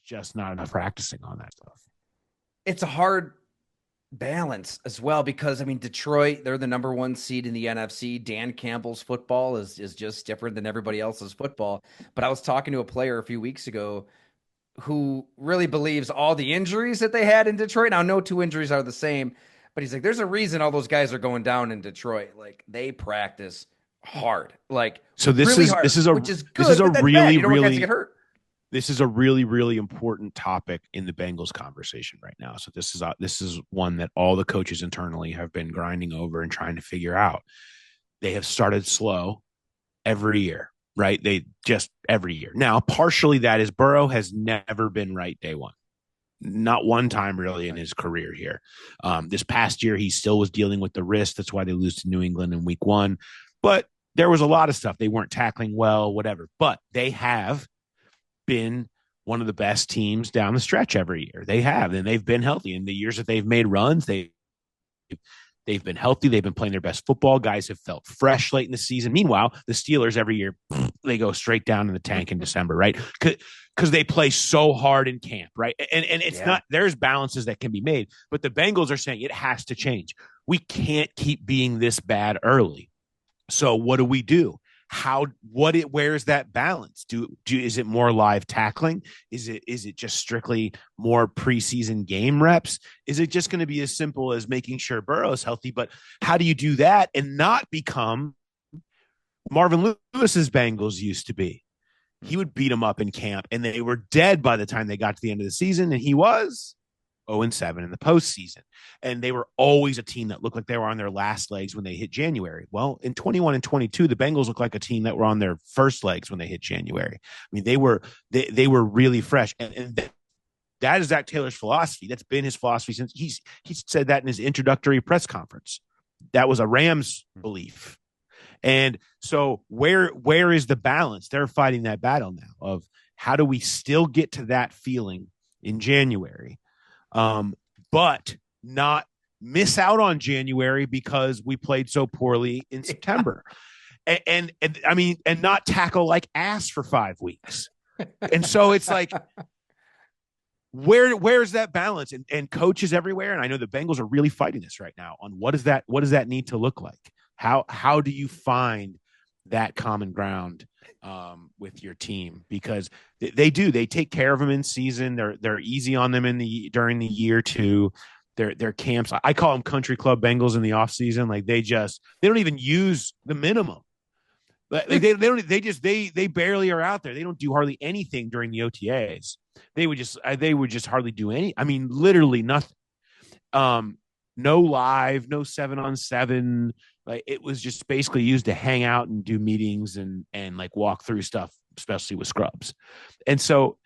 just not enough practicing on that stuff. It's a hard balance as well because I mean Detroit, they're the number one seed in the NFC. Dan Campbell's football is just different than everybody else's football. But I was talking to a player a few weeks ago who really believes all the injuries that they had in Detroit. Now, no two injuries are the same, but he's like, there's a reason all those guys are going down in Detroit. Like they practice hard, like So really hard, which is this is good, a but that's bad. really You don't want guys to get really hurt. this is a really really important topic in the Bengals conversation right now. So this is one that all the coaches internally have been grinding over and trying to figure out. They have started slow every year, right? They just every year. Now, partially that is Burrow has never been right day one. Not one time really in his career here. This past year, he still was dealing with the wrist. That's why they lose to New England in week one. But there was a lot of stuff. They weren't tackling well, whatever. But they have been one of the best teams down the stretch every year. They have, and they've been healthy. In the years that they've made runs, they've been healthy. They've been playing their best football. Guys have felt fresh late in the season. Meanwhile, the Steelers every year, they go straight down in the tank in December, right? Because they play so hard in camp, right? And it's not, there's balances that can be made, but the Bengals are saying it has to change. We can't keep being this bad early. So what do? Where's that balance? Is it more live tackling? Is it just strictly more preseason game reps? Is it just going to be as simple as making sure Burrow's healthy? But how do you do that and not become Marvin Lewis's Bengals used to be? He would beat them up in camp and they were dead by the time they got to the end of the season. And he was 0-7 in the postseason. And they were always a team that looked like they were on their last legs when they hit January. Well, in 21 and 22, the Bengals looked like a team that were on their first legs when they hit January. I mean, they were really fresh. And that is Zach Taylor's philosophy. That's been his philosophy since he said that in his introductory press conference. That was a Rams belief. And so where is the balance? They're fighting that battle now of how do we still get to that feeling in January, but not miss out on January because we played so poorly in September. And I mean, and not tackle like ass for 5 weeks. And so it's like, where's that balance? And coaches everywhere. And I know the Bengals are really fighting this right now on what does that need to look like? How do you find that common ground with your team? Because they take care of them in season. They're easy on them during the year too. Their camps. I call them country club Bengals in the off season. Like they don't even use the minimum. They barely are out there. They don't do hardly anything during the OTAs. They would just hardly do any. I mean, literally nothing. No live, no 7-on-7. Like it was just basically used to hang out and do meetings and like walk through stuff, especially with scrubs. And so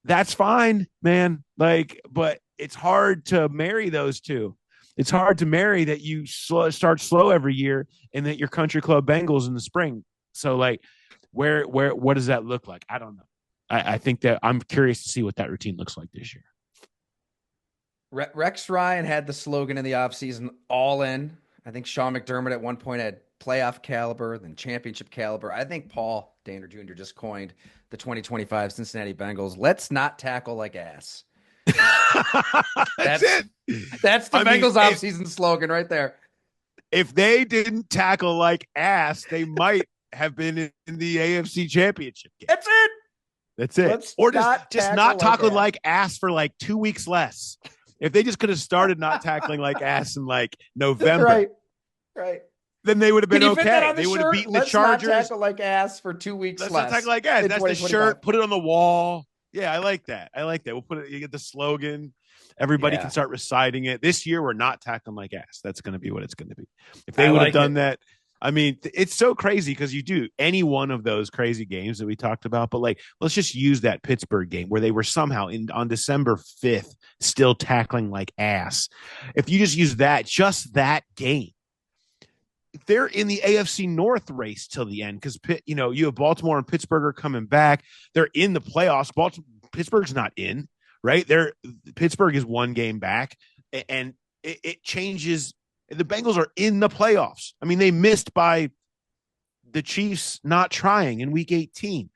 that's fine, man. Like, but it's hard to marry those two. It's hard to marry that you start slow every year and that your country club Bengals in the spring. So like, what does that look like? I don't know. I think that I'm curious to see what that routine looks like this year. Rex Ryan had the slogan in the offseason, all in. I think Sean McDermott at one point had playoff caliber, then championship caliber. I think Paul Daner Jr. just coined the 2025 Cincinnati Bengals. Let's not tackle like ass. That's it. That's the Bengals offseason slogan right there. If they didn't tackle like ass, they might have been in the AFC Championship game. That's it. Let's or just not tackle like ass for like 2 weeks less. If they just could have started not tackling like ass in like November, right, then they would have been okay. They would have beaten the Chargers. Let's not tackle like ass for 2 weeks less. Let's not tackle like ass. That's the shirt. Put it on the wall. Yeah, I like that. We'll put it. You get the slogan. Everybody can start reciting it. This year, we're not tackling like ass. That's going to be what it's going to be. If they would have done that, I mean, it's so crazy because you do any one of those crazy games that we talked about. But like, let's just use that Pittsburgh game where they were somehow on December 5th still tackling like ass. If you just use just that game, they're in the AFC North race till the end because you have Baltimore and Pittsburgh are coming back. They're in the playoffs. Pittsburgh's not in, right? Pittsburgh is one game back, and it changes. The Bengals are in the playoffs. I mean, they missed by the Chiefs not trying in Week 18.